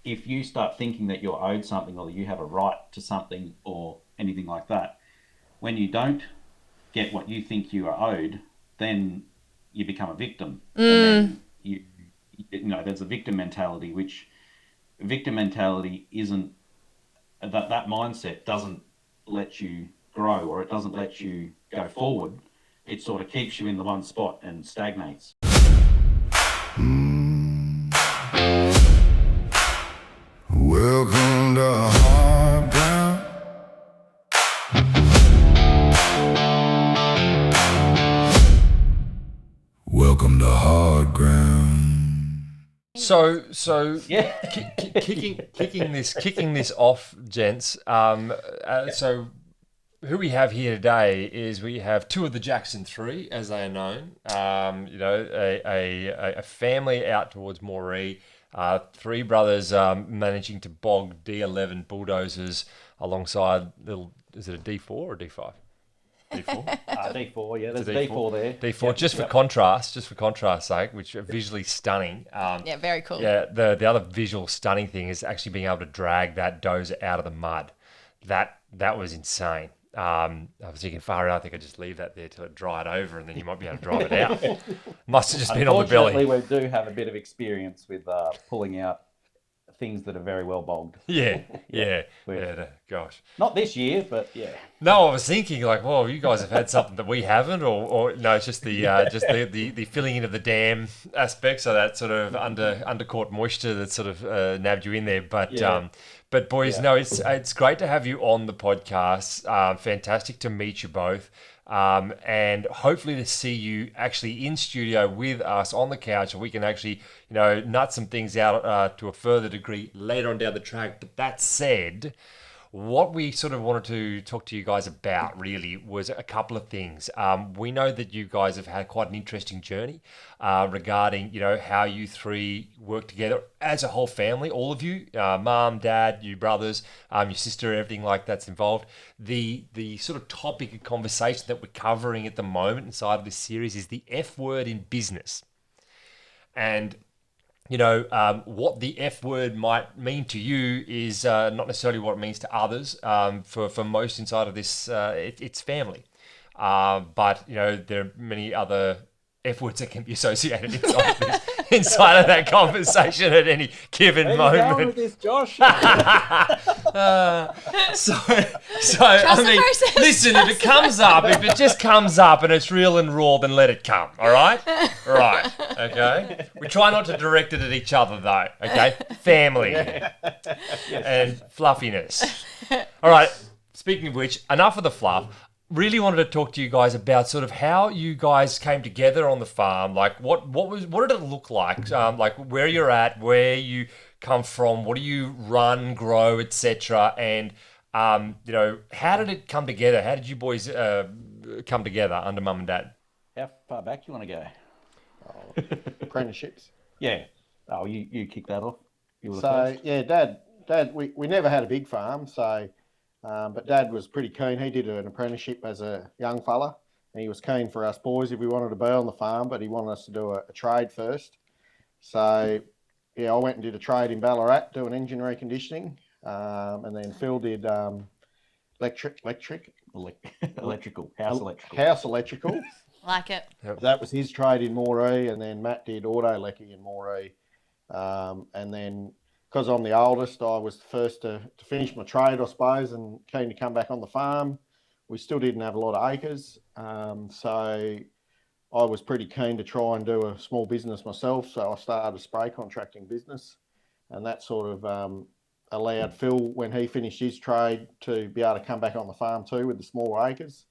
if you start thinking that you're owed something or that you have a right to something or anything like that, when you don't get what you think you are owed, then you become a victim, and Mm. then there's a victim mentality, which victim mentality isn't that mindset doesn't let you grow, or it doesn't let you go forward. It sort of keeps you in the one spot and stagnates. Welcome to Hard Ground. Welcome to Hard Ground. So Yeah. kicking this off, gents. So who we have here today is we have two of the Jackson Three, as they are known. A family out towards Moree. Three brothers managing to bog D11 bulldozers alongside little. Is it a D4 or D5? D4. D4, yeah, It's there's a D4 there. D4, Yep, just for yep. contrast, sake, which are visually stunning. Yeah, very cool. Yeah, the other visual stunning thing is actually being able to drag that dozer out of the mud. That was insane. I was thinking, far out, I think I'd just leave that there till it dried over, and then you might be able to drive it out. Must have just been on the Unfortunately, belly. we do have a bit of experience with pulling out things that are very well bogged. Yeah, Yeah, yeah, we've yeah. Gosh. not this year, but yeah. No, I was thinking like, well, you guys have had something that we haven't, or no, it's just the filling in of the dam aspect, so that sort of undercourt moisture that sort of nabbed you in there. Yeah, But boys, yeah. no, it's great to have you on the podcast. Fantastic to meet you both. And hopefully to see you actually in studio with us on the couch, and we can actually, nut some things out to a further degree later on down the track. But that said, what we sort of wanted to talk to you guys about really was a couple of things. We know that you guys have had quite an interesting journey regarding, how you three work together as a whole family, all of you, mom, dad, you brothers, your sister, everything like that's involved. The sort of topic of conversation that we're covering at the moment inside of this series is the F word in business. And what the F word might mean to you is not necessarily what it means to others. For most inside of this, it's family. But there are many other F words that can be associated inside of that conversation at any given Where are you going moment. with this, Josh? So, I the mean, process, listen, if it just comes up and it's real and raw, then let it come, all right? Right, okay? We try not to direct it at each other, though, okay? Family and fluffiness. All right, speaking of which, enough of the fluff. Really wanted to talk to you guys about sort of how you guys came together on the farm. Like, what did it look like? Like, where you're at, where you come from, what do you run, grow, etc. And how did it come together? How did you boys come together under mum and dad? How far back do you want to go? Apprenticeships. Yeah. Oh, you kick that off. You were the So first. yeah, Dad, we never had a big farm, so but Dad was pretty keen. He did an apprenticeship as a young fella, and he was keen for us boys if we wanted to be on the farm, but he wanted us to do a trade first. So yeah, I went and did a trade in Ballarat doing engine reconditioning, and then Phil did electric, Electrical, house electrical. house electrical. Like it. That was his trade in Moree, and then Matt did auto lecky in Moree. And then because I'm the oldest, I was the first to finish my trade, I suppose, and keen to come back on the farm. We still didn't have a lot of acres, so I was pretty keen to try and do a small business myself. So I started a spray contracting business, and that sort of allowed Phil, when he finished his trade, to be able to come back on the farm too with the smaller acres.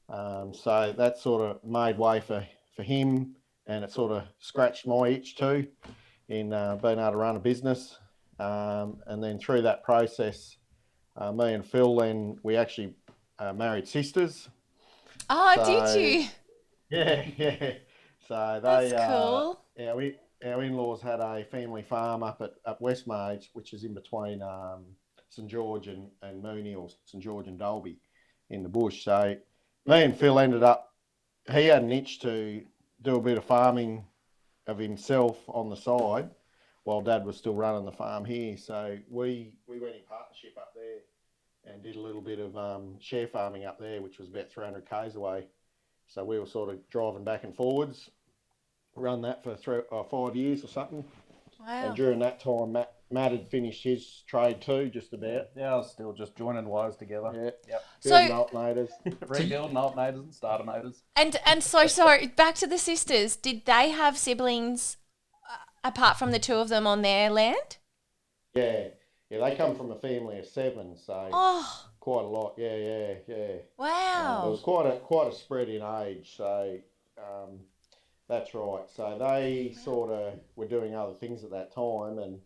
So that sort of made way for him, and it sort of scratched my itch too in being able to run a business. And then through that process, me and Phil, then we actually married sisters. Oh, So, did you? Yeah, yeah. So That's they, cool. our in-laws had a family farm up at Westmage, which is in between St George and Mooney, or St George and Dalby in the bush. So me and Phil ended up, he had an itch to do a bit of farming of himself on the side, while Dad was still running the farm here. So we went in partnership up there and did a little bit of share farming up there, which was about 300 k's away. So we were sort of driving back and forwards, run that for 5 years or something. Wow. And during that time, Matt had finished his trade too, just about. Yeah, I was still just joining wires together. Yeah. Yep. Building alternators. Rebuilding alternators and starter motors. And so sorry, back to the sisters. Did they have siblings apart from the two of them on their land? Yeah, they come from a family of 7, so quite a lot. Yeah. Wow. It was quite a spread in age, so that's right. So they sort of were doing other things at that time, and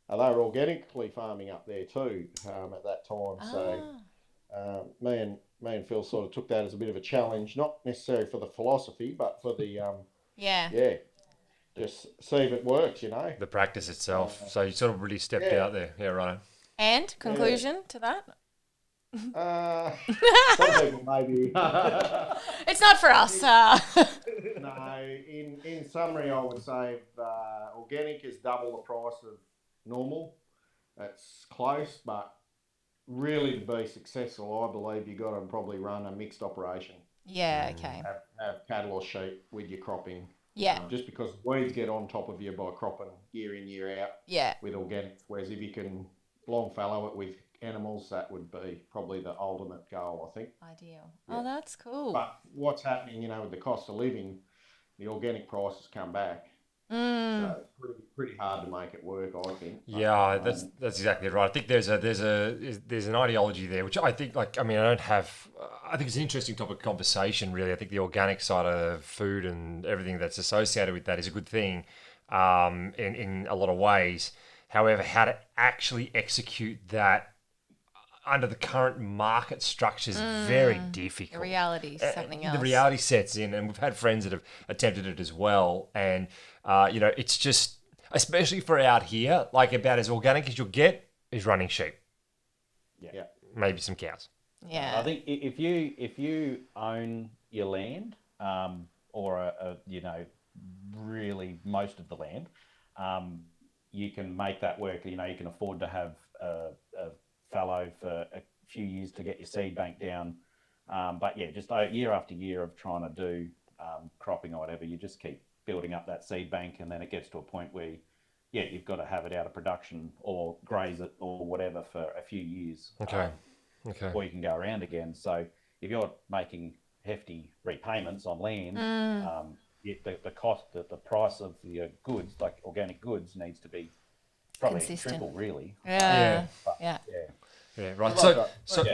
they were organically farming up there too at that time. So me and Phil sort of took that as a bit of a challenge, not necessarily for the philosophy, but for the just see if it works, The practice itself. So you sort of really stepped out there. Yeah, right. And conclusion to that? Some people maybe. It's not for us. No, in summary, I would say organic is double the price of normal. That's close, but really to be successful, I believe you've got to probably run a mixed operation. Yeah, okay. Have cattle or sheep with your cropping. Yeah. Just because weeds get on top of you by cropping year in, year out. Yeah. With organic, whereas if you can long fallow it with animals, that would be probably the ultimate goal, I think. Ideal. Yeah. Oh, that's cool. But what's happening, with the cost of living, the organic prices come back. So it's pretty hard to make it work, I think. Yeah, that's exactly right. I think there's an ideology there, which I think, I think it's an interesting topic of conversation, really. I think the organic side of food and everything that's associated with that is a good thing in a lot of ways. However, how to actually execute that under the current market structure is very difficult. The reality is something else. The reality sets in, and we've had friends that have attempted it as well. And, it's just, especially for out here, about as organic as you'll get is running sheep. Yeah. Maybe some cows. Yeah. I think if you own your land, or really most of the land, you can make that work. You can afford to have a fallow for a few years to get your seed bank down. But yeah, just year after year of trying to do cropping or whatever, you just keep building up that seed bank, and then it gets to a point where, you've got to have it out of production or graze it or whatever for a few years. Okay. Or you can go around again. So if you're making hefty repayments on land, the cost, the price of the goods, like organic goods, needs to be probably consistent. Triple, really. Yeah. Yeah. Yeah, right. So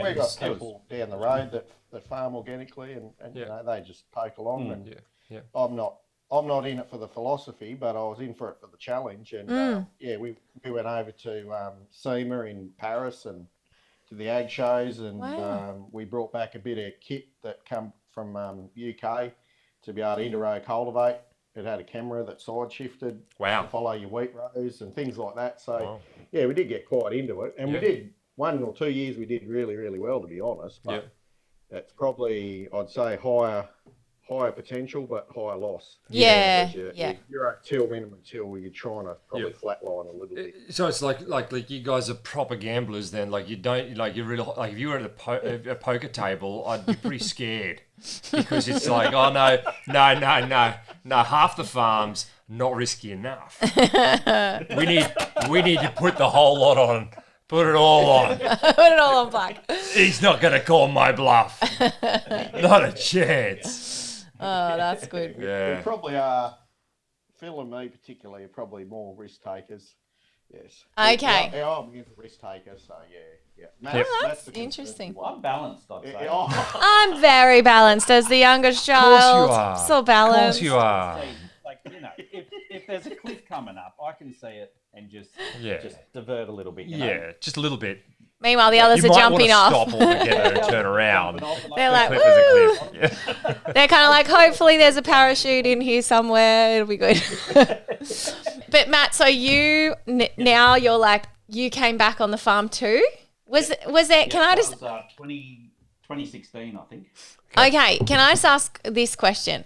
we've got people down the road that farm organically, and they just poke along. And I'm not in it for the philosophy, but I was in for it for the challenge. And we went over to SEMA in Paris and to the ag shows, and we brought back a bit of kit that come from UK to be able to inter-row cultivate. It had a camera that side shifted to follow your wheat rows and things like that. So we did get quite into it, and we did 1 or 2 years. We did really, really well, to be honest. But that's probably, I'd say, higher potential but higher loss. Yeah. You're at till minimum till you're trying to probably flatline a little bit. So it's like you guys are proper gamblers then. You don't you really if you were at a poker table, I'd be pretty scared because it's oh no, half the farm's not risky enough. we need to put the whole lot on. Put it all on. Put it all on black. He's not going to call my bluff. Not a chance. Oh, that's good. Yeah. We probably are, Phil and me particularly, are probably more risk takers. Yes. Okay. I'm against risk takers, so yeah. That's interesting. Well, I'm balanced, I'd say. I'm very balanced as the youngest child. Of course you are. So balanced. Of course you are. If there's a cliff coming up, I can see it and just divert a little bit. Just a little bit. Meanwhile, the others are jumping off. You might want to stop altogether and turn around. They're like, cliff woo! is a cliff. Yeah. They're kind of like, hopefully there's a parachute in here somewhere. It'll be good. But Matt, so now you're like, you came back on the farm too? Was there, can I just... 2016, I think. Okay, can I just ask this question?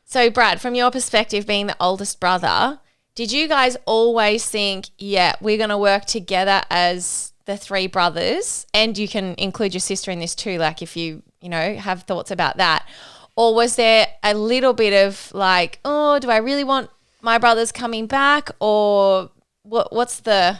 So Brad, from your perspective, being the oldest brother, Did you guys always think, yeah, we're going to work together as the three brothers, and you can include your sister in this too, like if you have thoughts about that? Or was there a little bit of like, oh, do I really want my brothers coming back? Or what's the,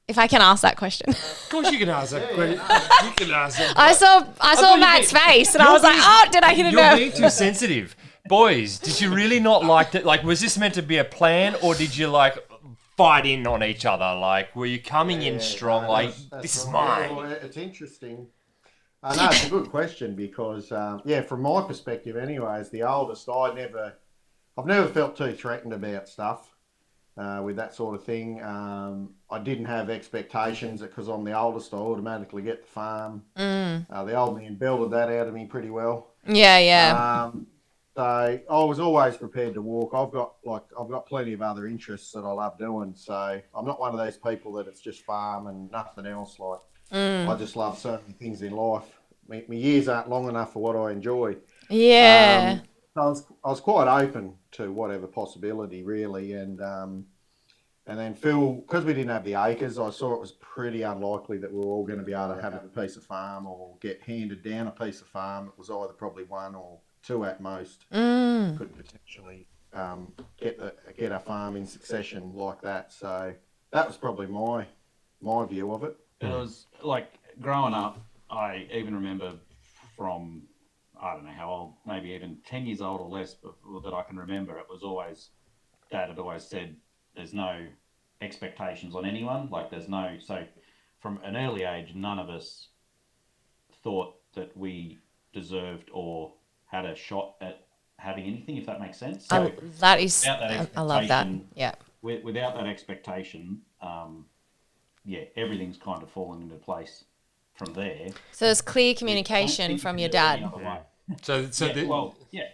if I can ask that question? Of course you can ask that question. You can ask that. I saw Matt's face and I was like, oh, did I hit a You're nerve? being too sensitive. Boys, did you really not like that? Like, was this meant to be a plan, or did you like fight in on each other? Like, were you coming in strong? Like, this is mine. Yeah, well, it's interesting. No, it's a good question because, from my perspective, anyway, as the oldest, I've never felt too threatened about stuff with that sort of thing. I didn't have expectations because I'm the oldest. I automatically get the farm. The old man belted that out of me pretty well. Yeah. So I was always prepared to walk. I've got plenty of other interests that I love doing. So I'm not one of those people that it's just farm and nothing else. Like I just love so many things in life. My years aren't long enough for what I enjoy. Yeah. So I was quite open to whatever possibility, really. And then Phil, because we didn't have the acres, I saw it was pretty unlikely that we were all going to be able to have a piece of farm or get handed down a piece of farm. It was either probably one or two at most. Could potentially get a farm in succession like that. So that was probably my view of it. It was like growing up, I even remember from, I don't know how old, maybe even 10 years old or less, that I can remember, it was always, Dad had always said, there's no expectations on anyone. Like so from an early age, none of us thought that we deserved or had a shot at having anything, if that makes sense. So I love that. Yeah. Without that expectation, everything's kind of fallen into place from there. So there's clear communication from your dad.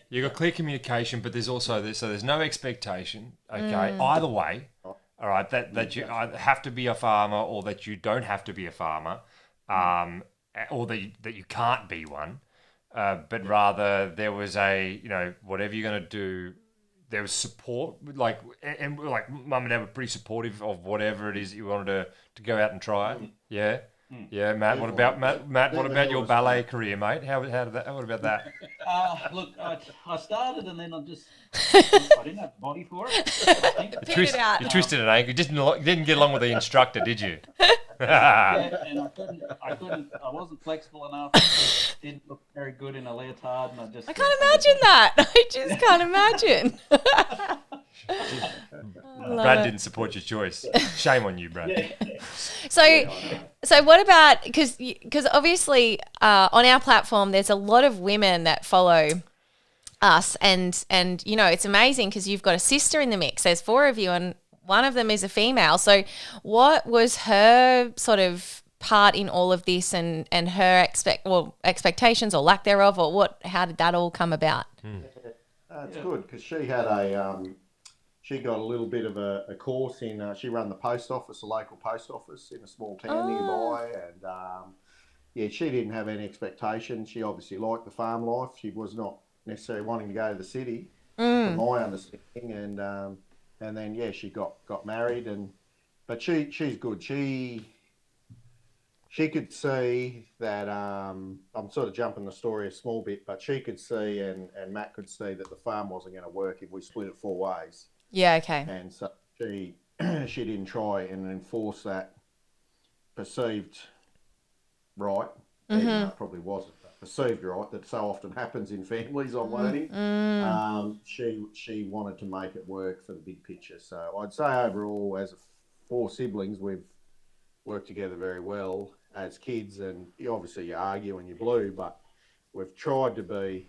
You got clear communication, but there's also there's no expectation. Okay, either way. All right, that you either have to be a farmer or that you don't have to be a farmer, or that you can't be one. But rather there was whatever you're going to do, there was support, like Mum and Dad were pretty supportive of whatever it is that you wanted to go out and try. Yeah. Yeah, Matt. What about Matt? What about your ballet career, mate? What about that? Look, I started and then I didn't have the body for it. I think. You twisted an ankle. You didn't get along with the instructor, did you? And I wasn't flexible enough. Didn't look very good in a leotard, and I can't imagine that. I just can't imagine. Brad didn't support your choice. Shame on you, Brad. Yeah. So what about, because obviously on our platform there's a lot of women that follow us, and it's amazing because you've got a sister in the mix. There's 4 of you and one of them is a female. So what was her sort of part in all of this, and her expectations or lack thereof, or how did that all come about? It's good because she had she got a little bit of a course in, she ran the post office, a local post office in a small town nearby. And she didn't have any expectations. She obviously liked the farm life. She was not necessarily wanting to go to the city, from my understanding. And then, she got married. But she's good. She could see that, I'm sort of jumping the story a small bit, but she could see and Matt could see that the farm wasn't going to work if we split it 4 ways. Yeah, okay. And so she didn't try and enforce that perceived right, even though it probably wasn't, but perceived right that so often happens in families, I'm learning. She wanted to make it work for the big picture. So I'd say overall, as 4 siblings, we've worked together very well as kids, and obviously you argue and you blue, but we've tried to be,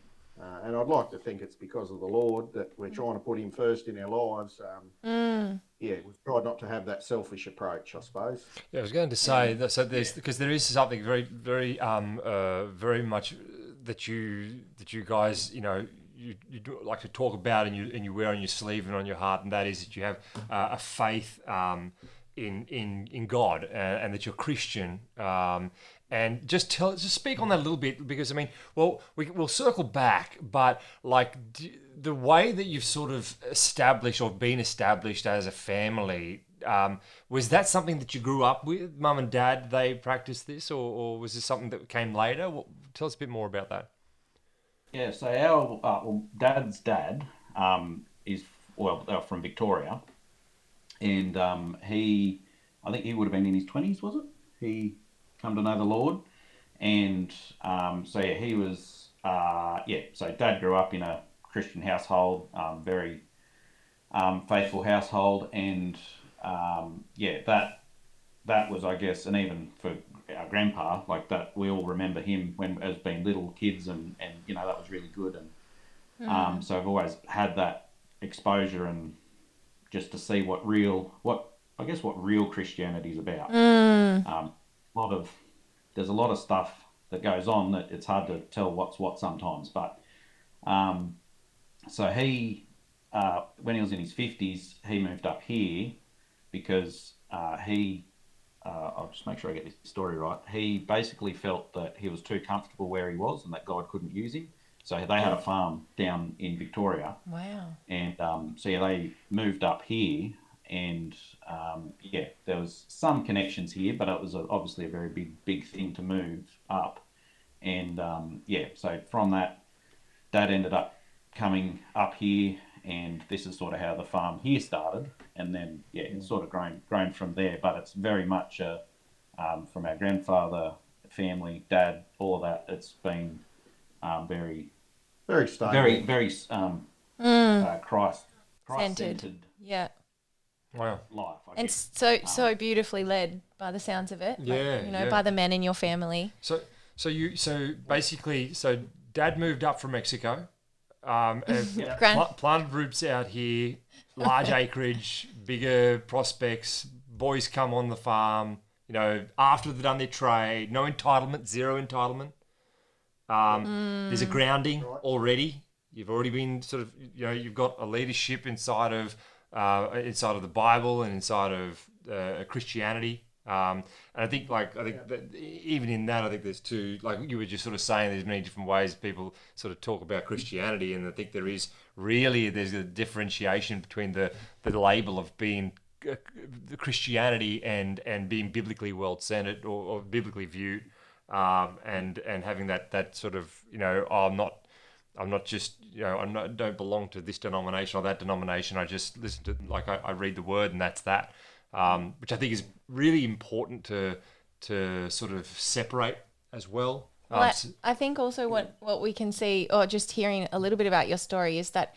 and I'd like to think it's because of the Lord that we're trying to put him first in our lives. We've tried not to have that selfish approach, I suppose. Yeah, I was going to say that, so because there is something very, very, very much that you guys, you do like to talk about and you wear on your sleeve and on your heart, and that is that you have a faith in God, and that you're Christian. And just speak on that a little bit, because I mean, well, we'll circle back, but like the way that you've sort of established or been established as a family, was that something that you grew up with? Mum and dad, they practiced this, or was this something that came later? Tell us a bit more about that. Yeah, so our dad's dad is from Victoria, and I think he would have been in his 20s, was it? He come to know the Lord, and so yeah, he was So Dad grew up in a Christian household, very faithful household, and that was, I guess, and even for our grandpa, like that, we all remember him when as being little kids, and that was really good, and so I've always had that exposure, and just to see what real Christianity is about. A lot of There's a lot of stuff that goes on that it's hard to tell what's what sometimes, but so he when he was in his 50s, he moved up here because I'll just make sure I get this story right. He basically felt that he was too comfortable where he was and that God couldn't use him. So they had a farm down in Victoria. Wow. And they moved up here, and there was some connections here, but it was obviously a very big thing to move up. And so from that, Dad ended up coming up here, and this is sort of how the farm here started. And then it's sort of grown from there. But it's very much from our grandfather, family, Dad, all of that. It's been very stable. very Christ centered. Yeah. Wow. Life, I And guess. so beautifully led by the sounds of it. Yeah, by the men in your family. So basically, Dad moved up from Mexico, and planted roots out here, large acreage, bigger prospects. Boys come on the farm, after they've done their trade. No entitlement, zero entitlement. There's a grounding already. You've already been sort of, you've got a leadership inside of the Bible and inside of Christianity. And I think that even in that, I think there's two, like you were just sort of saying, there's many different ways people sort of talk about Christianity, and I think there's a differentiation between the label of being the Christianity and being biblically world-centered or biblically viewed, and having that sort of, I'm not just, don't belong to this denomination or that denomination. I just listen to, I read the word, and that's that. Which I think is really important to sort of separate as well. Well, I think also what we can see, or just hearing a little bit about your story, is that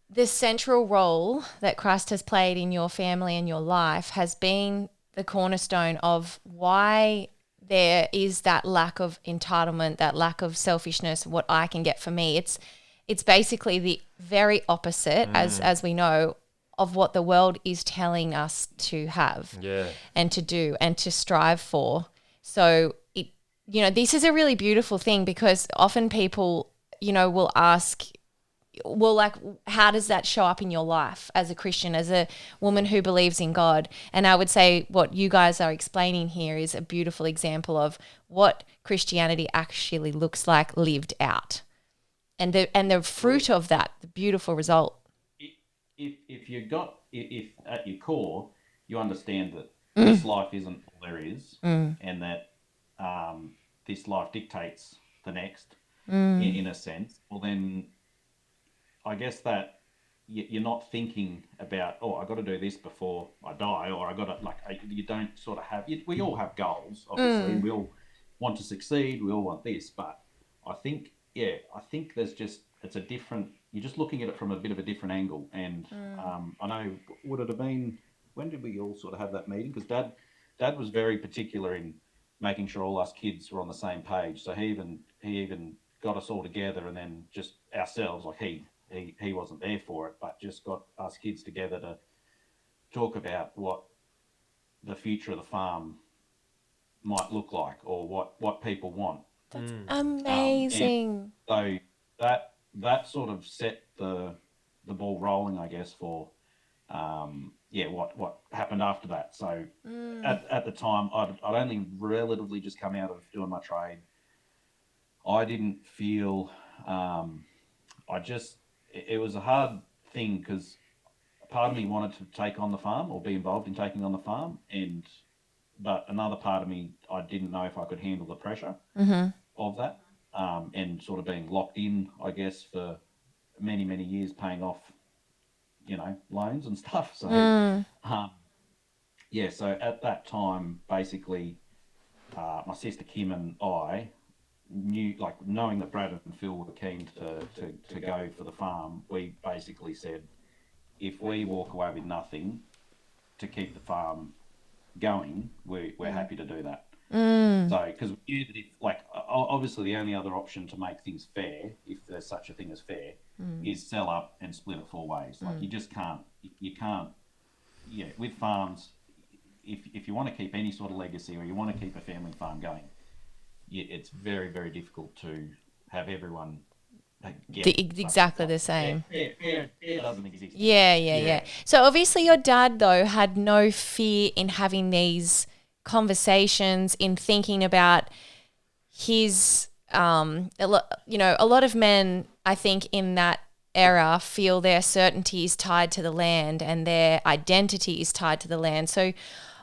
the central role that Christ has played in your family and your life has been the cornerstone of why there is that lack of entitlement, that lack of selfishness, what I can get for me. It's basically the very opposite, as we know, of what the world is telling us to have and to do and to strive for. So this is a really beautiful thing, because often people, will ask, well, how does that show up in your life as a Christian, as a woman who believes in God? And I would say what you guys are explaining here is a beautiful example of what Christianity actually looks like lived out, and the fruit of that, the beautiful result. If at your core you understand that this life isn't all there is, and that this life dictates the next, in a sense, well then I guess that you're not thinking about, I got to do this before I die, or I got to, you don't sort of have, we all have goals, obviously, we all want to succeed, we all want this, but I think there's just, it's a different, you're just looking at it from a bit of a different angle. And I know, would it have been, when did we all sort of have that meeting? Because Dad was very particular in making sure all us kids were on the same page. So he even got us all together, and then just ourselves, like he wasn't there for it, but just got us kids together to talk about what the future of the farm might look like, or what people want. That's amazing. So that sort of set the ball rolling, I guess, for what happened after that. So at the time, I'd only relatively just come out of doing my trade. I didn't feel, it was a hard thing because part of me wanted to take on the farm or be involved in taking on the farm, but another part of me, I didn't know if I could handle the pressure of that, and sort of being locked in, I guess, for many, many years paying off, loans and stuff. So, so at that time, basically, my sister Kim and I knew, like, knowing that Brad and Phil were keen to go for the farm, we basically said, if we walk away with nothing to keep the farm going, we're happy to do that. So, because we knew that obviously the only other option to make things fair, if there's such a thing as fair, is sell up and split it 4 ways. Like, you just can't, with farms, if you want to keep any sort of legacy or you want to keep a family farm going, it's very, very difficult to have everyone exactly the same. Fair doesn't exist. Yeah. So obviously your dad, though, had no fear in having these conversations, in thinking about his, a lot of men, I think, in that era feel their certainty is tied to the land and their identity is tied to the land. So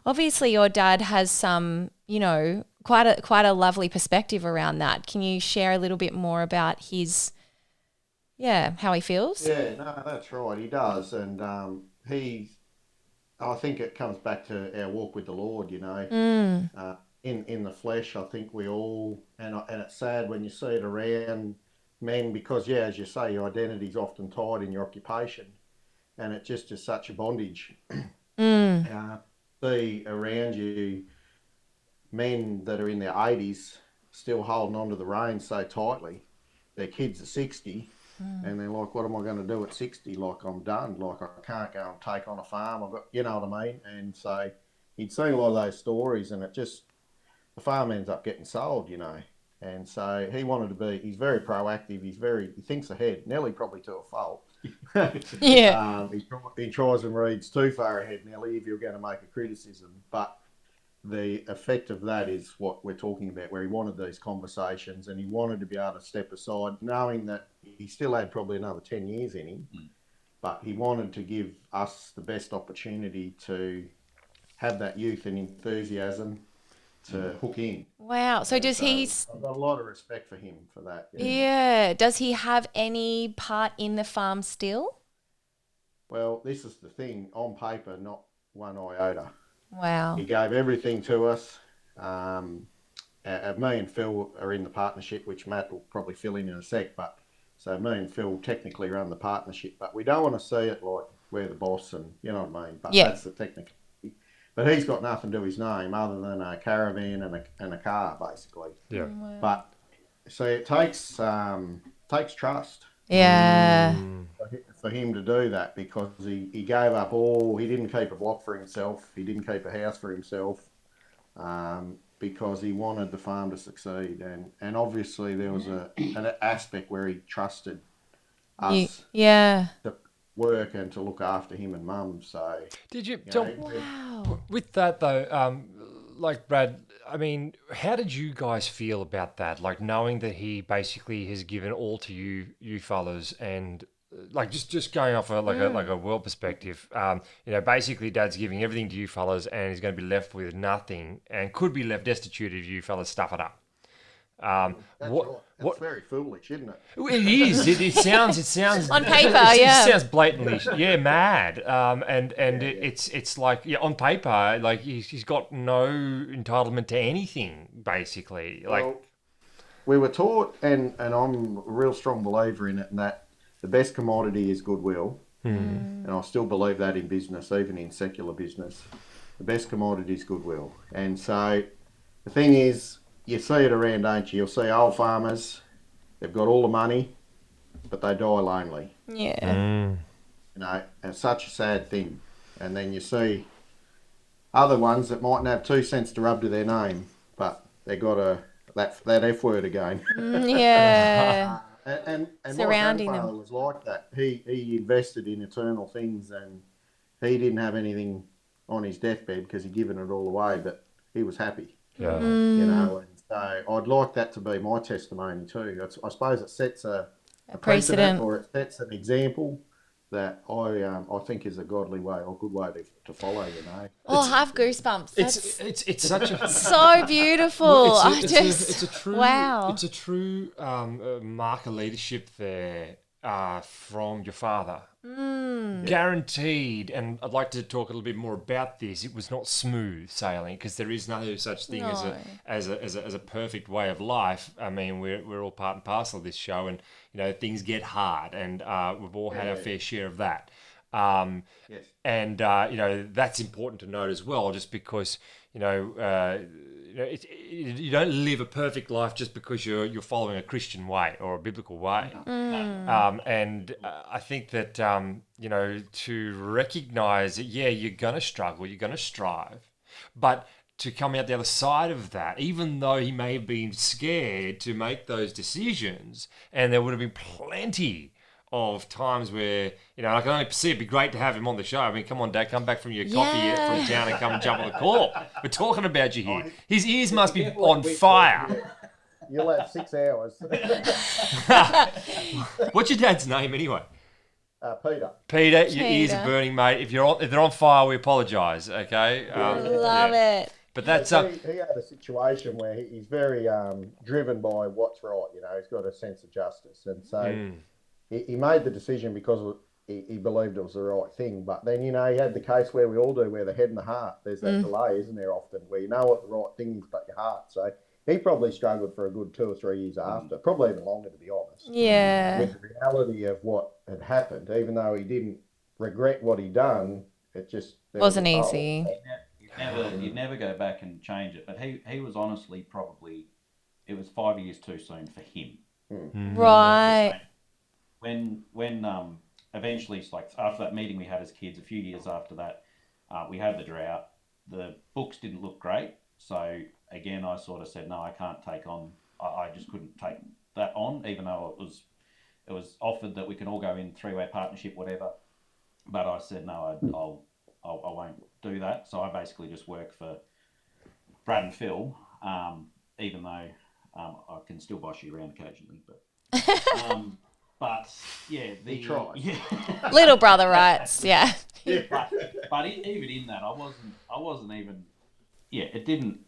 obviously your dad has some, quite a lovely perspective around that. Can you share a little bit more about his, how he feels? Yeah, no, that's right. He does, and I think it comes back to our walk with the Lord. In the flesh, I think we all, and it's sad when you see it around men because, as you say, your identity is often tied in your occupation, and it just is such a bondage. See around you men that are in their 80s still holding onto the reins so tightly. Their kids are 60 and they're like, what am I going to do at 60? Like, I'm done. Like, I can't go and take on a farm. I've got, you know what I mean? And so he'd seen a lot of those stories and the farm ends up getting sold, And so he wanted to be, he's very proactive. He thinks ahead, Nelly probably to a fault. Yeah. He tries and reads too far ahead, Nelly, if you're going to make a criticism. But the effect of that is what we're talking about, where he wanted these conversations and he wanted to be able to step aside, knowing that he still had probably another 10 years in him, but he wanted to give us the best opportunity to have that youth and enthusiasm to hook in. Wow. So does he... I've got a lot of respect for him for that. Yeah. Does he have any part in the farm still? Well, this is the thing. On paper, not one iota. Wow. He gave everything to us. Me and Phil are in the partnership, which Matt will probably fill in a sec. But so me and Phil technically run the partnership, but we don't want to see it like we're the boss, and you know what I mean. But that's the technical. But he's got nothing to his name other than a caravan and a car, basically. Yeah. Wow. But so it takes trust. Yeah. For him to do that, because he gave up all. He didn't keep a block for himself. He didn't keep a house for himself, because he wanted the farm to succeed. And obviously there was an aspect where he trusted us to work and to look after him and Mum. So did you? Wow. With that though, like Brad, I mean, how did you guys feel about that? Like knowing that he basically has given all to you fellas, and like just going off like a world perspective, basically Dad's giving everything to you fellas, and he's going to be left with nothing, and could be left destitute if you fellas stuff it up. that's right. That's very foolish, isn't it? It is. It sounds on paper, it sounds blatantly, mad. It's like, on paper, like he's got no entitlement to anything, basically. Like, well, we were taught, and I'm a real strong believer in it, and that the best commodity is goodwill. And I still believe that in business, even in secular business. The best commodity is goodwill. And so the thing is, you see it around, don't you? You'll see old farmers, they've got all the money, but they die lonely. Yeah. And it's such a sad thing. And then you see other ones that mightn't have 2 cents to rub to their name, but they got that F word again. Yeah. And Surrounding my grandfather them. was like that. He invested in eternal things, and he didn't have anything on his deathbed because he'd given it all away, but he was happy, Yeah. you know. And so I'd like that to be my testimony too. I suppose it sets a precedent, or it sets an example that I think is a godly way or good way to follow, you know. Oh, I have goosebumps. It's such a so beautiful. it's a true wow. It's a true mark of leadership there from your father. Guaranteed. And I'd like to talk a little bit more about this. It was not smooth sailing because there is no such thing as a perfect way of life. I mean, we're all part and parcel of this show, and you know things get hard, and we've all had our fair share of that. Yes. And you know that's important to note as well, just because you don't live a perfect life just because you're following a Christian way or a biblical way. And I think that you know, to recognise that you're gonna struggle, you're gonna strive, but to come out the other side of that, even though he may have been scared to make those decisions, and there would have been plenty of times where, you know, I can only see it'd be great to have him on the show. I mean, come on, Dad, come back from your coffee from town and come and jump on the call. We're talking about you here. His ears must be on fire. You'll have 6 hours. What's your dad's name anyway? Peter. Peter, your ears are burning, mate. If they're on fire, we apologise. Okay. Love it. But that's he had a situation where he's very driven by what's right. You know, he's got a sense of justice, and so he made the decision because he believed it was the right thing. But then, you know, he had the case where we all do, where the head and the heart, there's that delay, isn't there, often, where you know what the right thing is, but your heart. So he probably struggled for a good 2 or 3 years after, probably even longer, to be honest. Yeah. With the reality of what had happened, even though he didn't regret what he'd done, it just wasn't easy. You'd never go back and change it. But he was honestly probably, it was 5 years too soon for him. Right. When eventually, like after that meeting we had as kids, a few years after that, we had the drought. The books didn't look great. So again, I sort of said, no, I can't take on, I just couldn't take that on, even though it was offered that we can all go in 3-way partnership, whatever. But I said, no, I won't do that. So I basically just work for Brad and Phil, even though I can still boss you around occasionally. But yeah, he tries. Yeah. Little brother rights, yeah. But even in that, I wasn't even. Yeah, it didn't.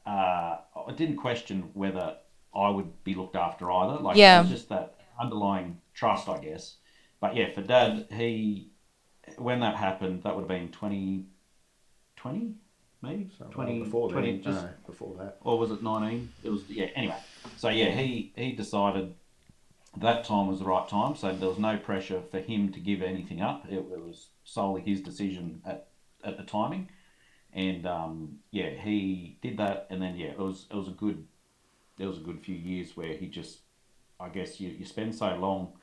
I didn't question whether I would be looked after either. Like, it was just that underlying trust, I guess. But yeah, for Dad, when that happened, that would have been 2020, maybe? So 20, before 20 that, no, before that. Or was it 19? It was, yeah, anyway. So yeah, he decided that time was the right time, so there was no pressure for him to give anything up. It was solely his decision at the timing. And yeah, he did that, and then yeah, it was a good few years where he just, I guess you spend so long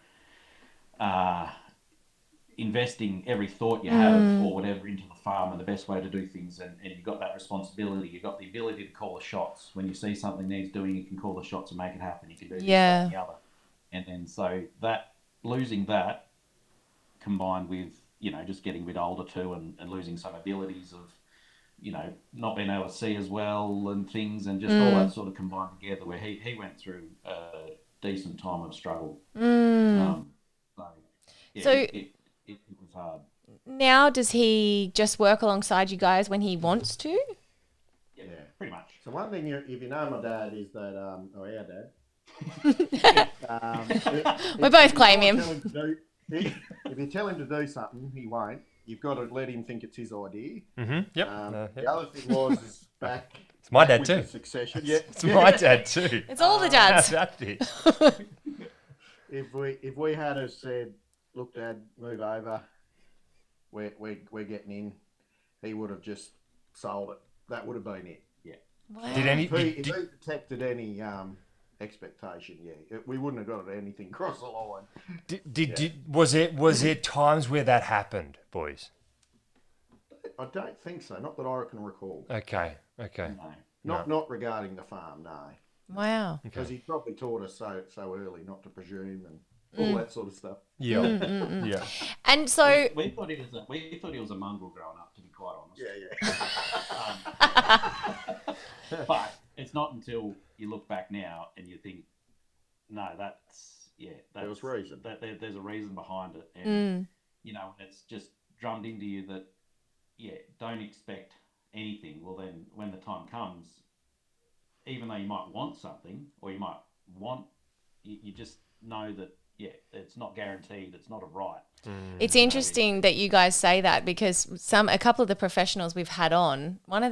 investing every thought you have or whatever into the farm and the best way to do things, and you've got that responsibility, you've got the ability to call the shots. When you see something needs doing, you can call the shots and make it happen. You can do this, that, and the other. And then so that, losing that, combined with, you know, just getting a bit older too, and losing some abilities of, you know, not being able to see as well and things, and just all that sort of combined together, where he went through a decent time of struggle. So, yeah, So it was hard. now does he just work alongside you guys when he wants to? Yeah, pretty much. So one thing, if you know my dad, is that, or our dad. We both claim him. If you tell him to do something, he won't. You've got to let him think it's his idea. Yep. The other thing was back. It's my dad with too. the succession. Yeah. It's my dad too. It's all the dads. That's it. If we had have said, look, Dad, move over, we're getting in, he would have just sold it. That would have been it. Yeah. Wow. If he detected any expectation, we wouldn't have got anything across the line. Was there times where that happened, boys? I don't think so. Not that I can recall. Okay. No. Not regarding the farm, no. Wow. Because he probably taught us so early not to presume, and all that sort of stuff. Yeah, yeah. And so, We thought he was a mongrel growing up, to be quite honest. But it's not until you look back now and you think, no, There was reason. There's a reason behind it, and it's just drummed into you that don't expect anything. Well, then when the time comes, even though you might want something, or you might want, you just know that it's not guaranteed. It's not a right. it's interesting that you guys say that, because a couple of the professionals we've had on, one of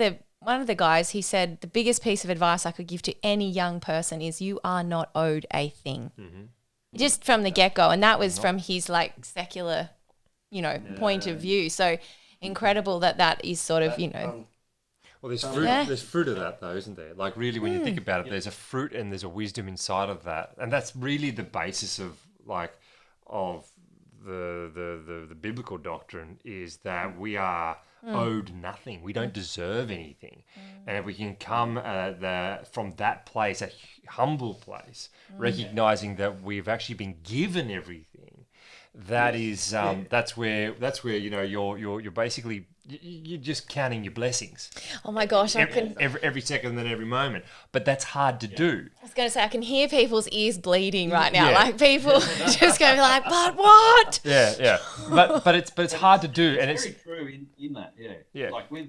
the guys, he said the biggest piece of advice I could give to any young person is you are not owed a thing. Just from the get-go, and that was from his like secular, point of view. So incredible that is sort of, Well, there's fruit. There's fruit of that, though, isn't there? Like, really, when you think about it, there's a fruit and there's a wisdom inside of that, and that's really the basis of the biblical doctrine, is that we are owed nothing. We don't deserve anything, and if we can come from that place, a humble place, recognizing that we've actually been given everything, that is that's where you're basically. You're just counting your blessings. Oh my gosh, every second and every moment. But that's hard to do. I was going to say, I can hear people's ears bleeding right now. Yeah. Like people just going to be like, but what? Yeah. But it's hard to do, and it's very true in that. Yeah. Like with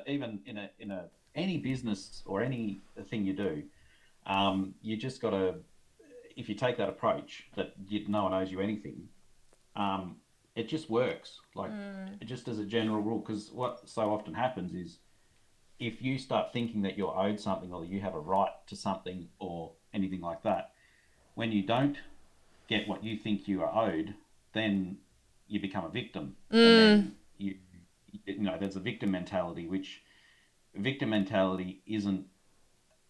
even in a any business or any thing you do, you just got to, if you take that approach that no one owes you anything, it just works. Like just as a general rule, because what so often happens is if you start thinking that you're owed something or that you have a right to something or anything like that, when you don't get what you think you are owed, then you become a victim. And then there's a victim mentality, which victim mentality isn't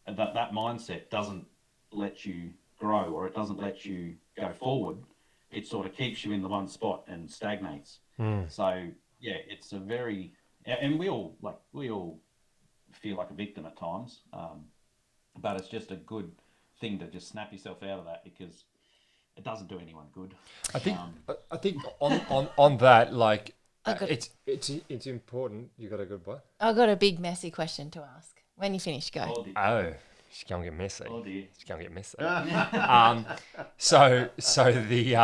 that mindset doesn't let you grow, or it doesn't let you go forward. It sort of keeps you in the one spot and stagnates. So it's a very, and we all feel like a victim at times, but it's just a good thing to just snap yourself out of that, because it doesn't do anyone good. I think on that, like it's important. You got a good one? I've got a big messy question to ask. When you finish, go. Oh, she's gonna get messy. Oh dear. She's gonna get messy. So the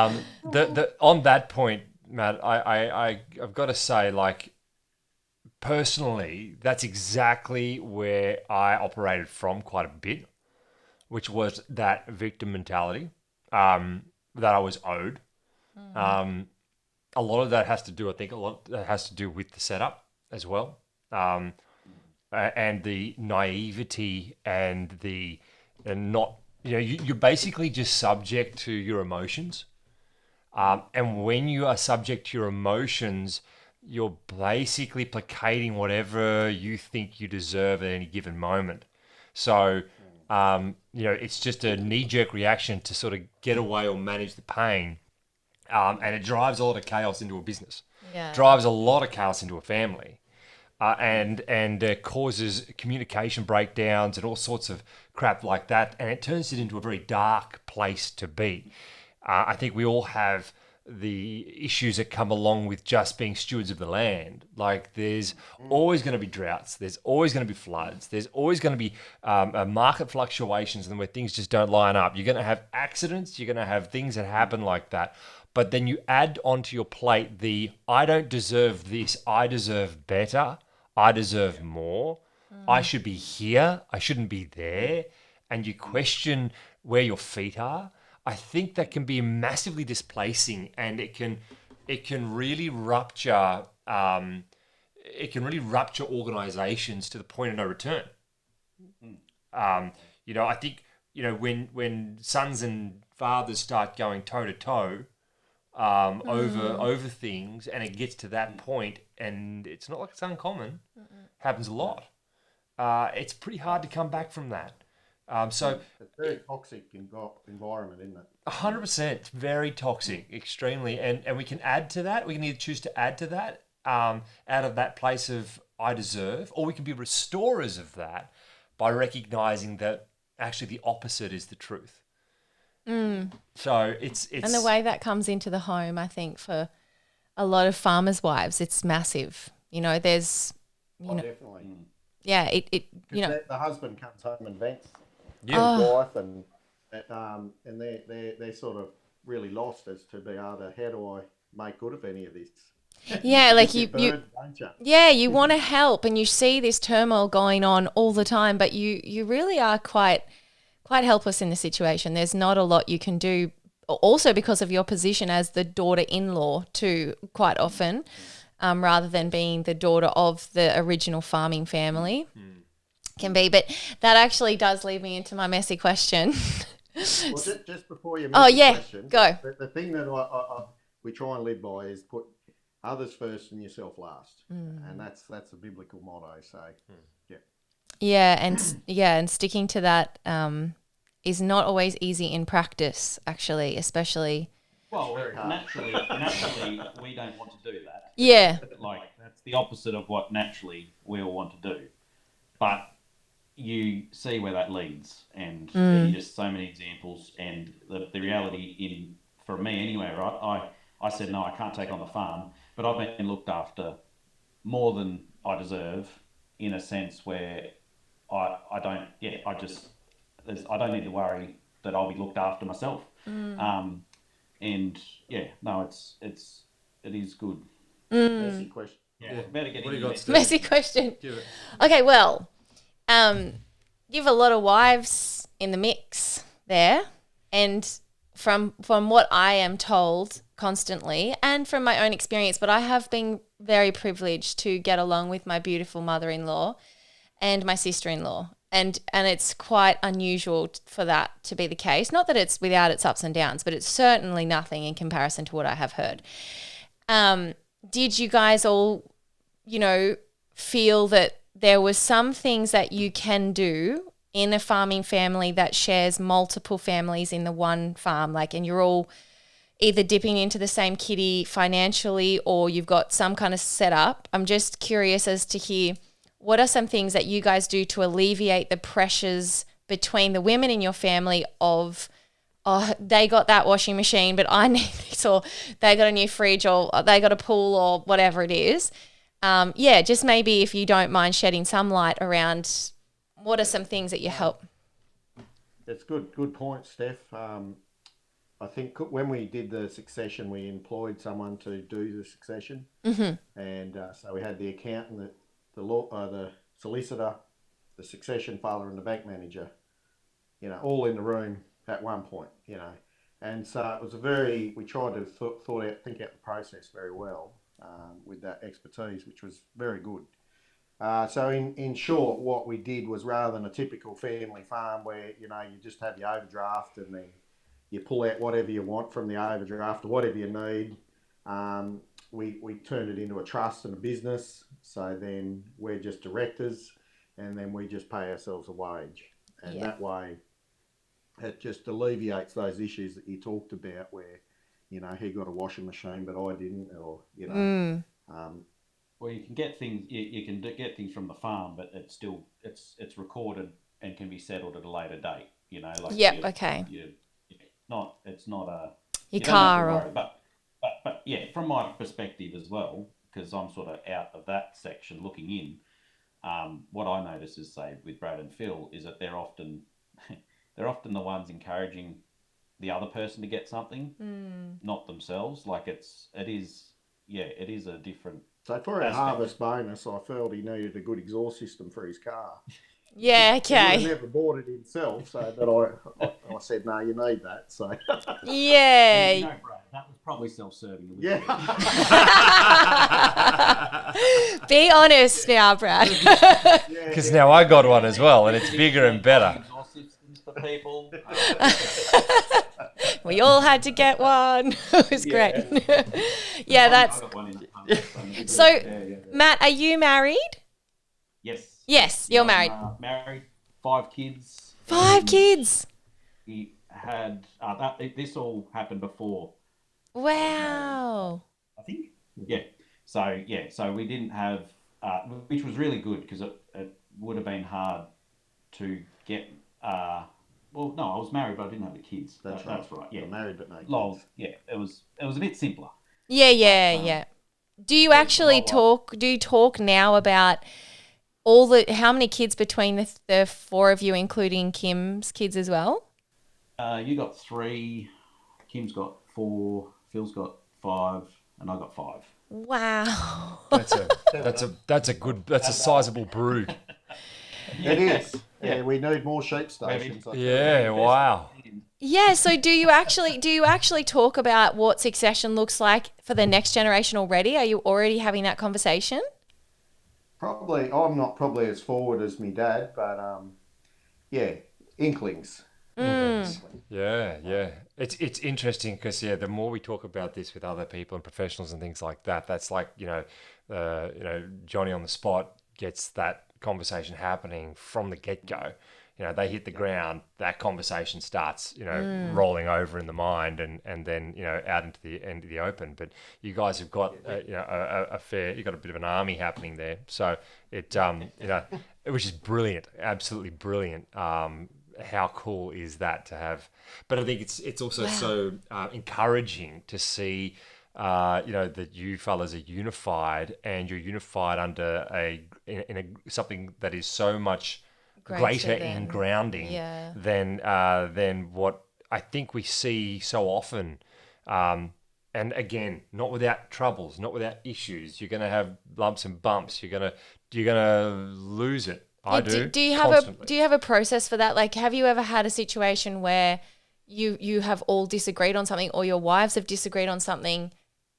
on that point, Matt, I've got to say, like, personally, that's exactly where I operated from quite a bit, which was that victim mentality that I was owed. A lot of that has to do, I think, with the setup as well, and the naivety and not, you're basically just subject to your emotions. And when you are subject to your emotions, you're basically placating whatever you think you deserve at any given moment. So, it's just a knee-jerk reaction to sort of get away or manage the pain. And it drives a lot of chaos into a business. Yeah. Drives a lot of chaos into a family. And causes communication breakdowns and all sorts of crap like that. And it turns it into a very dark place to be. I think we all have the issues that come along with just being stewards of the land. Like, there's always going to be droughts. There's always going to be floods. There's always going to be market fluctuations, and where things just don't line up. You're going to have accidents. You're going to have things that happen like that. But then you add onto your plate the, I don't deserve this. I deserve better. I deserve more. I should be here. I shouldn't be there. And you question where your feet are. I think that can be massively displacing, and it can really rupture. It can really rupture organisations to the point of no return. I think when sons and fathers start going toe to toe over things, and it gets to that point, and it's not like it's uncommon. Happens a lot. It's pretty hard to come back from that. So it's a very toxic environment, isn't it? 100%. It's very toxic, extremely, and we can add to that. We can either choose to add to that out of that place of I deserve, or we can be restorers of that by recognizing that actually the opposite is the truth. So it's And the way that comes into the home, I think for a lot of farmers' wives, it's massive. You know, there's, you know, Definitely. yeah, it you know, The husband comes home and vents Yeah. his wife, and they're sort of really lost as to be able to, how do I make good of any of this? yeah, like Get you burned, don't you? yeah, you want to help and you see this turmoil going on all the time, but you really are quite helpless in the situation. There's not a lot you can do, also because of your position as the daughter-in-law too, quite often, rather than being the daughter of the original farming family. Can be. But that actually does lead me into my messy question. Well, just before you Oh, make the yeah, question, go. the thing that we try and live by is put others first and yourself last, and that's a biblical motto. So, yeah. And sticking to that is not always easy in practice, actually, especially. Well, naturally, we don't want to do that. Yeah. Like, that's the opposite of what naturally we all want to do. But you see where that leads, and there's just so many examples. And the reality for me anyway, right? I said no, I can't take on the farm, but I've been looked after more than I deserve, in a sense where I don't. Yeah, I don't need to worry that I'll be looked after myself. And yeah, no, it is good. Messy question. Yeah, better get What do in you got, there. Steve? Messy question. Give it. Okay, well, you have a lot of wives in the mix there, and from what I am told constantly, and from my own experience, but I have been very privileged to get along with my beautiful mother-in-law and my sister-in-law, and it's quite unusual for that to be the case. Not that it's without its ups and downs, but it's certainly nothing in comparison to what I have heard. Did you guys all, feel that there was some things that you can do in a farming family that shares multiple families in the one farm, and you're all either dipping into the same kitty financially or you've got some kind of setup? I'm just curious as to hear, what are some things that you guys do to alleviate the pressures between the women in your family of, oh, they got that washing machine, but I need this, or they got a new fridge, or they got a pool, or whatever it is. Just maybe if you don't mind shedding some light around what are some things that you help. It's good point, Steph. I think when we did the succession, we employed someone to do the succession, and so we had the accountant, the solicitor, the succession father, and the bank manager, all in the room at one point, and so it was we tried to think out the process very well with that expertise, which was very good. So in short, what we did was, rather than a typical family farm where, you just have your overdraft and then you pull out whatever you want from the overdraft or whatever you need, we turned it into a trust and a business. So then we're just directors, and then we just pay ourselves a wage. And that way it just alleviates those issues that you talked about where, he got a washing machine but I didn't, or, Well, you can get things. You can get things from the farm, but it's still it's recorded and can be settled at a later date. Okay. It's not a Your you don't have to car worry. or But yeah, from my perspective as well, because I'm sort of out of that section looking in. What I notice is, say, with Brad and Phil, is that they're often the ones encouraging the other person to get something, not themselves. It is a different. So for our harvest bonus, I felt he needed a good exhaust system for his car. Yeah, He would have okay. never bought it himself, but I said, no, you need that. So Yeah. Brad, that was probably self-serving. yeah, Be honest now, Brad. Because now I got one as well, and it's bigger and better. Exhaust systems for people. We all had to get one. It was great. Yeah, that's. I got one in the hundred, So, yeah. Matt, are you married? Yes. Yes, you're married. Married, 5 kids. 5 kids. He had this all happened before. Wow. I think. Yeah. So we didn't have, which was really good because it would have been hard to get Well, no, I was married, but I didn't have any kids. That's That's right. Yeah, You're married but no lol. kids. Yeah, it was a bit simpler. Yeah, yeah, But yeah. Do you yeah, actually talk? Do you talk now about how many kids between the four of you, including Kim's kids as well? you got 3, Kim's got 4, Phil's got 5, and I got 5. Wow. That's a sizable brood. It is. Yeah. Yeah, we need more sheep stations. I tell you. Yeah, wow. Yeah, so do you actually talk about what succession looks like for the next generation already? Are you already having that conversation? Probably, I'm not probably as forward as my dad, but yeah, inklings. Yeah, yeah. It's interesting because the more we talk about this with other people and professionals and things like that, that's like Johnny on the spot gets that conversation happening from the get go. They hit the ground, that conversation starts, rolling over in the mind and then, out into the end of the open. But you guys have got, you've got a bit of an army happening there. So which is brilliant, absolutely brilliant. How cool is that to have? But I think it's also so encouraging to see, that you fellas are unified and you're unified under something that is so much greater in grounding than what I think we see so often. And again, not without troubles, not without issues. You're going to have lumps and bumps. You're gonna lose it. I do. Do you have a process for that? Like, have you ever had a situation where you have all disagreed on something, or your wives have disagreed on something,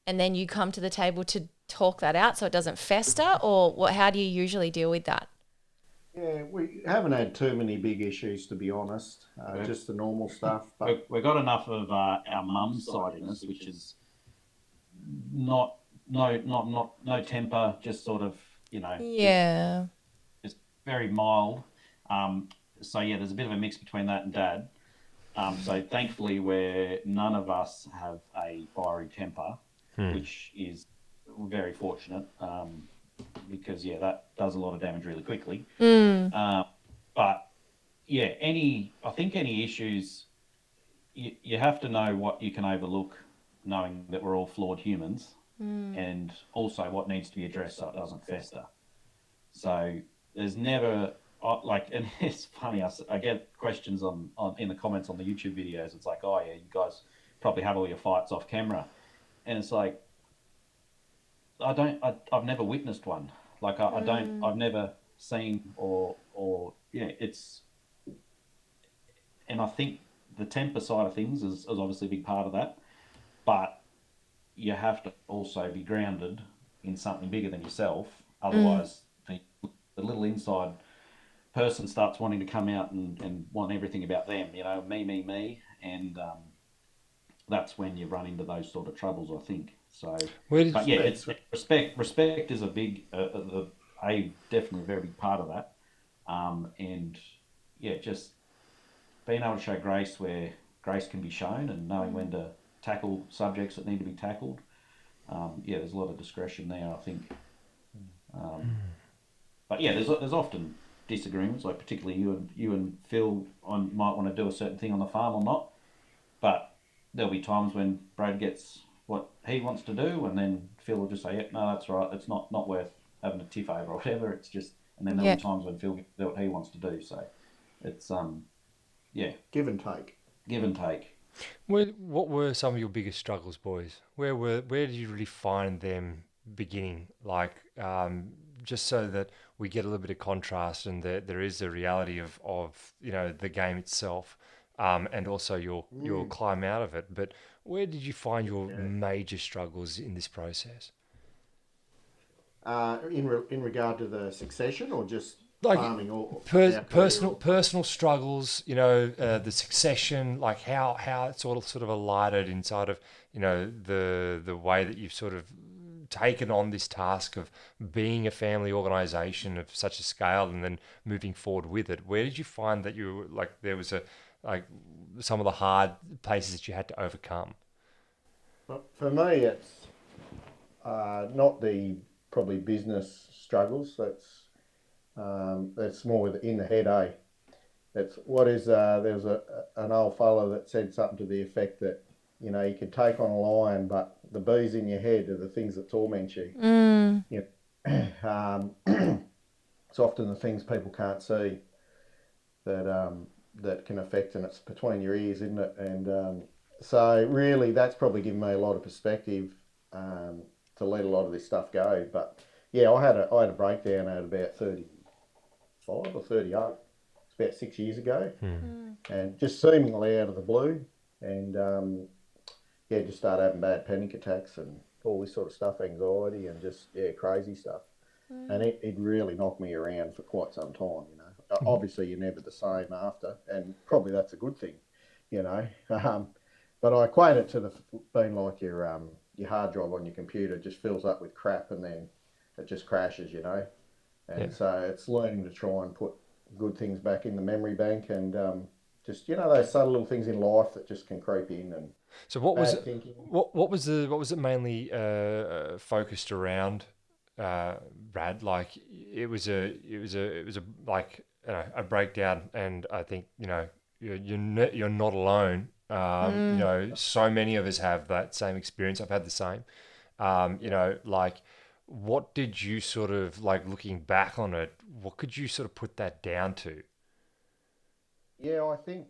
and then you come to the table to talk that out so it doesn't fester, or what? How do you usually deal with that? Yeah, we haven't had too many big issues, to be honest. Just the normal stuff. But We've got enough of our mum's side in us, which is not no temper, just sort of Yeah. just very mild. So yeah, there's a bit of a mix between that and dad. So thankfully, none of us have a fiery temper, which is very fortunate. Because that does a lot of damage really quickly. But yeah, I think any issues, you have to know what you can overlook, knowing that we're all flawed humans, and also what needs to be addressed so it doesn't fester. So there's never and it's funny. I get questions on in the comments on the YouTube videos. It's like, oh yeah, you guys probably have all your fights off camera, and it's like, I've never witnessed one. Like I've never seen or it's, and I think the temper side of things is obviously a big part of that, but you have to also be grounded in something bigger than yourself. Otherwise, the little inside person starts wanting to come out and want everything about them. Me, and that's when you run into those sort of troubles, I think. So, but yeah, it's respect. Respect is a big, definitely a very big part of that. And yeah, just being able to show grace where grace can be shown, and knowing when to tackle subjects that need to be tackled. Yeah, there's a lot of discretion there, I think. But yeah, there's often disagreements, like particularly you and Phil might want to do a certain thing on the farm or not, but there'll be times when Brad gets what he wants to do, and then Phil will just say, "Yep, no, that's right. It's not worth having a tiff over or whatever." It's just, and then there'll be times when Phil gets to do what he wants to do. So it's give and take. Give and take. What were some of your biggest struggles, boys? Where did you really find them beginning? Like, just so that we get a little bit of contrast, and there is a reality of the game itself, and also your climb out of it. But where did you find your major struggles in this process? In regard to the succession, or just like farming, or personal struggles, the succession, like how it sort of alighted inside of the way that you've sort of taken on this task of being a family organisation of such a scale, and then moving forward with it. Where did you find that you there was some of the hard places that you had to overcome? For me, it's not the probably business struggles. That's more in the head, It's what is there was an old fellow that said something to the effect that you can take on a lion, but the bees in your head are the things that torment you. You it's often the things people can't see that can affect, and it's between your ears, isn't it? And so really, that's probably given me a lot of perspective to let a lot of this stuff go. But yeah, I had a breakdown at about 35 or 38. It's about 6 years ago, and just seemingly out of the blue, and just started having bad panic attacks and all this sort of stuff, anxiety, and just crazy stuff. And it really knocked me around for quite some time. Obviously you're never the same after, and probably that's a good thing, but I equate it to being like your hard drive on your computer just fills up with crap and then it just crashes, and so it's learning to try and put good things back in the memory bank, and just those subtle little things in life that just can creep in. And So what was it? thinking. What was it mainly focused around, Brad? Like it was a like a breakdown, and I think you're not alone. So many of us have that same experience. I've had the same. Like what did you sort of like looking back on it? What could you sort of put that down to? Yeah, I think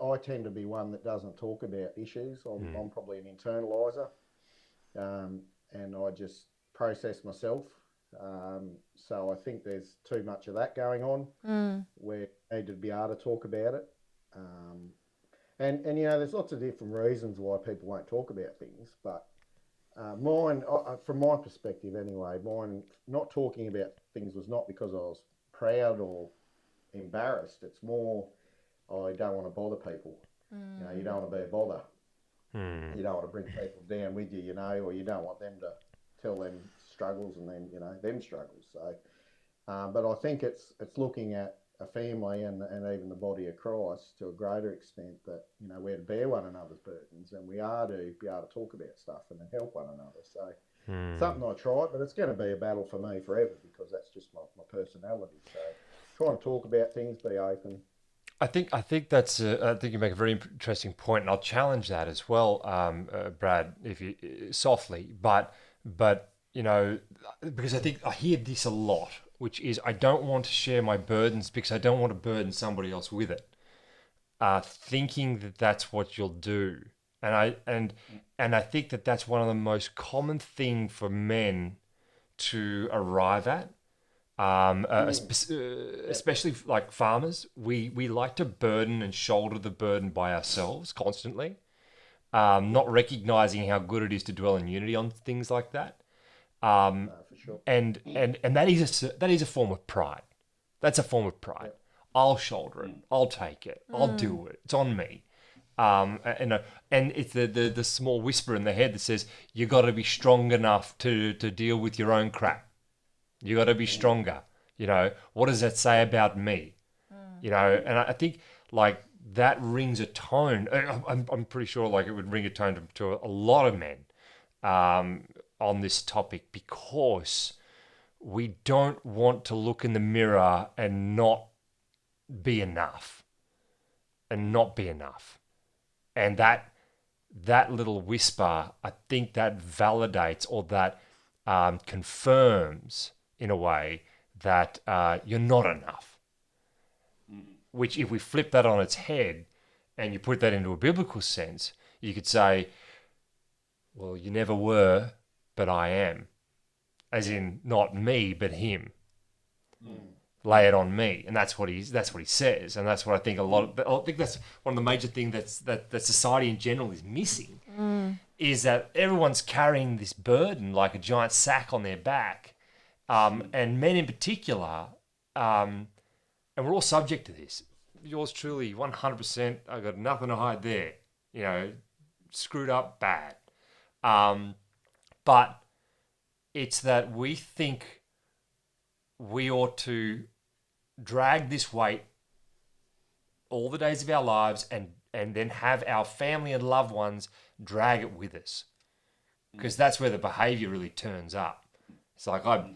I tend to be one that doesn't talk about issues. I'm probably an internalizer, and I just process myself. So I think there's too much of that going on where I need to be able to talk about it. And there's lots of different reasons why people won't talk about things, but mine, from my perspective anyway, mine not talking about things was not because I was proud or embarrassed. It's more, I don't want to bother people. You don't want to be a bother. You don't want to bring people down with you, or you don't want them to tell them struggles and then, them struggles. So, but I think it's looking at a family and even the body of Christ to a greater extent that, we're to bear one another's burdens, and we are to be able to talk about stuff and then help one another. So something I tried, but it's going to be a battle for me forever because that's just my personality. So trying to talk about things, be open. I think that's I think you make a very interesting point, and I'll challenge that as well, Brad, if you softly, but because I think I hear this a lot, which is I don't want to share my burdens because I don't want to burden somebody else with it, thinking that that's what you'll do, and I think that that's one of the most common thing for men to arrive at. Especially like farmers, we like to burden and shoulder the burden by ourselves constantly, not recognizing how good it is to dwell in unity on things like that. For sure. And that is a form of pride. That's a form of pride. I'll shoulder it. I'll take it. I'll do it. It's on me. And it's the small whisper in the head that says you got to be strong enough to deal with your own crap. You got to be stronger. What does that say about me? And I think like that rings a tone. I'm pretty sure like it would ring a tone to a lot of men on this topic, because we don't want to look in the mirror and not be enough. And that little whisper, I think that validates or that confirms in a way that you're not enough. Which, if we flip that on its head and you put that into a biblical sense, you could say, well, you never were, but I am. As in, not me, but him. Lay it on me, and that's what he says, and that's what I think I think that's one of the major things that society in general is missing, is that everyone's carrying this burden like a giant sack on their back, and men in particular, and we're all subject to this. Yours truly, 100%. I got nothing to hide there. Screwed up bad, but it's that we think we ought to drag this weight all the days of our lives and then have our family and loved ones drag it with us, because that's where the behavior really turns up. It's like I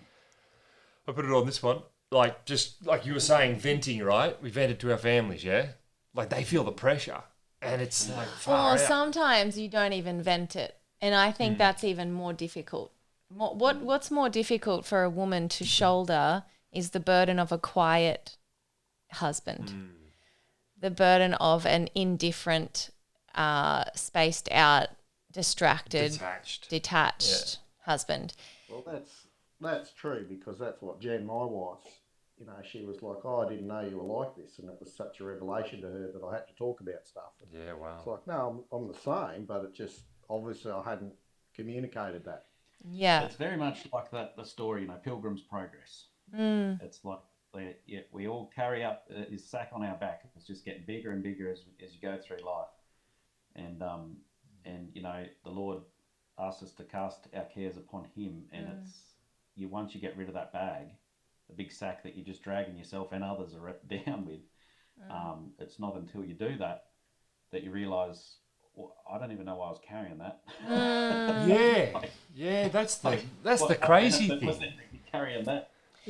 put it on this one. like just like you were saying, venting, right? We vented to our families, yeah. Like they feel the pressure, and it's like far Or out. sometimes you don't even vent it, and I think that's even more difficult. What's more difficult for a woman to shoulder is the burden of a quiet husband, the burden of an indifferent, spaced out, distracted, detached husband. Well, that's true, because that's what Jen, my wife, you know, she was like, "Oh, I didn't know you were like this," and it was such a revelation to her that I had to talk about stuff. And Yeah, wow. it's like, no, I'm the same, but it just obviously I hadn't communicated that. Yeah. It's very much like the story, you know, Pilgrim's Progress. It's like we all carry up this sack on our back. It's just getting bigger and bigger as you go through life, and you know the Lord asks us to cast our cares upon Him, and it's once you get rid of that bag, the big sack that you're just dragging yourself and others are down with. It's not until you do that you realise, well, I don't even know why I was carrying that. Yeah, yeah, that's the crazy thing. Carrying that.